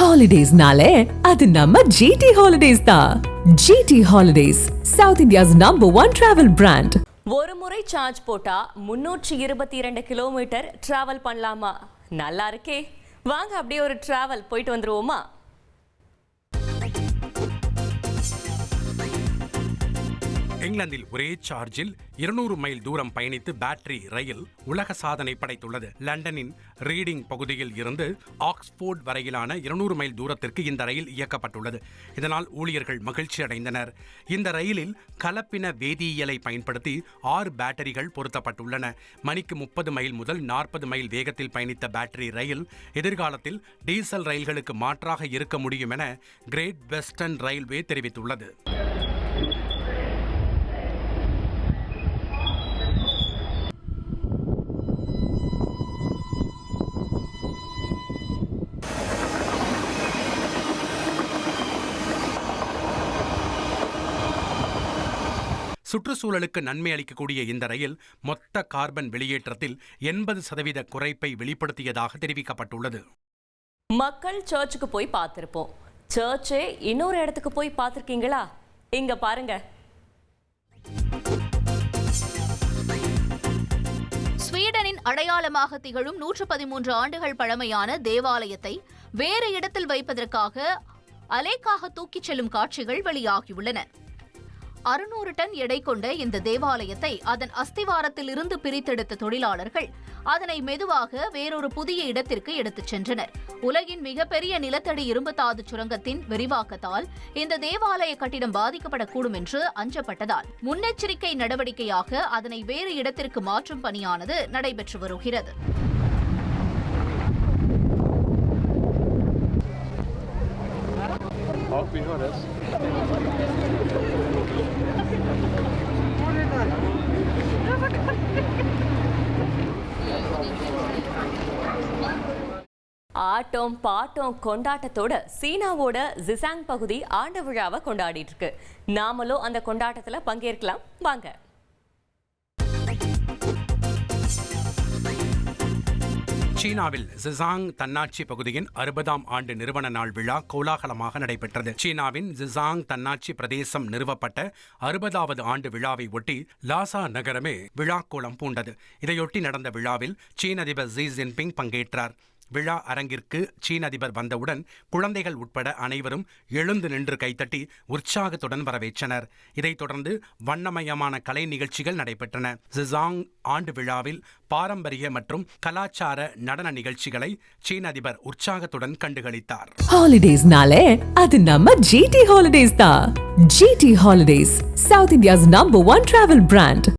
ஹாலிடேஸ்னாலே அது நம்ம ஜிடி ஹாலிடேஸ் தான். GT holidays, south India's #1 travel brand. ஒரு முறை சார்ஜ் போட்டா 322 கிலோமீட்டர் டிராவல் பண்ணலாமா? நல்லா இருக்கே. வாங்க அப்படியே ஒரு டிராவல் போயிட்டு வந்துருவோமா? இங்கிலாந்தில் ஒரே சார்ஜில் 200 மைல் தூரம் பயணித்து பேட்டரி ரயில் உலக சாதனை படைத்துள்ளது. லண்டனின் ரீடிங் பகுதியில் இருந்து ஆக்ஸ்போர்ட் வரையிலான 200 மைல் தூரத்திற்கு இந்த ரயில் இயக்கப்பட்டுள்ளது. இதனால் ஊழியர்கள் மகிழ்ச்சி அடைந்தனர். இந்த ரயிலில் கலப்பின வேதியியலை பயன்படுத்தி 6 பேட்டரிகள் பொருத்தப்பட்டுள்ளன. மணிக்கு 30 மைல் முதல் 40 மைல் வேகத்தில் பயணித்த பேட்டரி ரயில் எதிர்காலத்தில் டீசல் ரயில்களுக்கு மாற்றாக இருக்க முடியும் என கிரேட் வெஸ்டர்ன் ரயில்வே தெரிவித்துள்ளது. சுற்றுச்சூழலுக்கு நன்மை அளிக்கக்கூடிய இந்த ரயில் மொத்த கார்பன் வெளியேற்றத்தில் 80% குறைப்பை வெளிப்படுத்தியதாக தெரிவிக்கப்பட்டுள்ளது. மக்கள் சர்ச்சுக்கு போய் பார்த்திருப்போம். சர்ச்சே இன்னொரு இடத்துக்கு போய் பார்த்திருக்கீங்களா? இங்க பாருங்க. ஸ்வீடனின் அடையாளமாக திகழும் 113 ஆண்டுகள் பழமையான தேவாலயத்தை வேறு இடத்தில் வைப்பதற்காக அலேக்காக தூக்கிச் செல்லும் காட்சிகள் வெளியாகியுள்ளன. 600 டன் எடை கொண்ட இந்த தேவாலயத்தை அதன் அஸ்திவாரத்தில் இருந்து பிரித்தெடுத்த தொழிலாளர்கள் அதனை மெதுவாக வேறொரு புதிய இடத்திற்கு எடுத்துச் சென்றனர். உலகின் மிகப்பெரிய நிலத்தடி இரும்புத்தாது சுரங்கத்தின் விரிவாக்கத்தால் இந்த தேவாலய கட்டிடம் பாதிக்கப்படக்கூடும் என்று அஞ்சப்பட்டதால் முன்னெச்சரிக்கை நடவடிக்கையாக அதனை வேறு இடத்திற்கு மாற்றும் பணியானது நடைபெற்று வருகிறது. ஆட்டம் பாட்டம் கொண்டாட்டத்தோட சீனாவோட ஜிசாங் பகுதி ஆண்டு விழாவை கொண்டாடிட்டு இருக்கு. நாமளும் அந்த கொண்டாட்டத்துல பங்கேற்கலாம் வாங்க. சீனாவில் ஜிசாங் தன்னாட்சி பகுதியின் 60ஆம் ஆண்டு நிறுவன நாள் விழா கோலாகலமாக நடைபெற்றது. சீனாவின் ஜிசாங் தன்னாட்சி பிரதேசம் நிறுவப்பட்ட 60வது ஆண்டு விழாவை ஒட்டி லாசா நகரமே விழாக்கோலம் பூண்டது. இதையொட்டி நடந்த விழாவில் சீன அதிபர் ஜி ஜின்பிங் பங்கேற்றார். விழா அரங்கிற்கு சீன அதிபர் வந்தவுடன் குழந்தைகள் உட்பட அனைவரும் எழுந்து நின்று கைத்தட்டி உற்சாகத்துடன் வரவேற்றனர். இதைத் தொடர்ந்து வண்ணமயமான கலை நிகழ்ச்சிகள் நடைபெற்றன. ஜிசாங் ஆண்டு விழாவில் பாரம்பரிய மற்றும் கலாச்சார நடன நிகழ்ச்சிகளை சீன அதிபர் உற்சாகத்துடன் கண்டுகளித்தார். ஹாலிடேஸ்னாலே அது நம்ம ஜிடி ஹாலிடேஸ் தான். GT holidays, south India's #1 travel brand.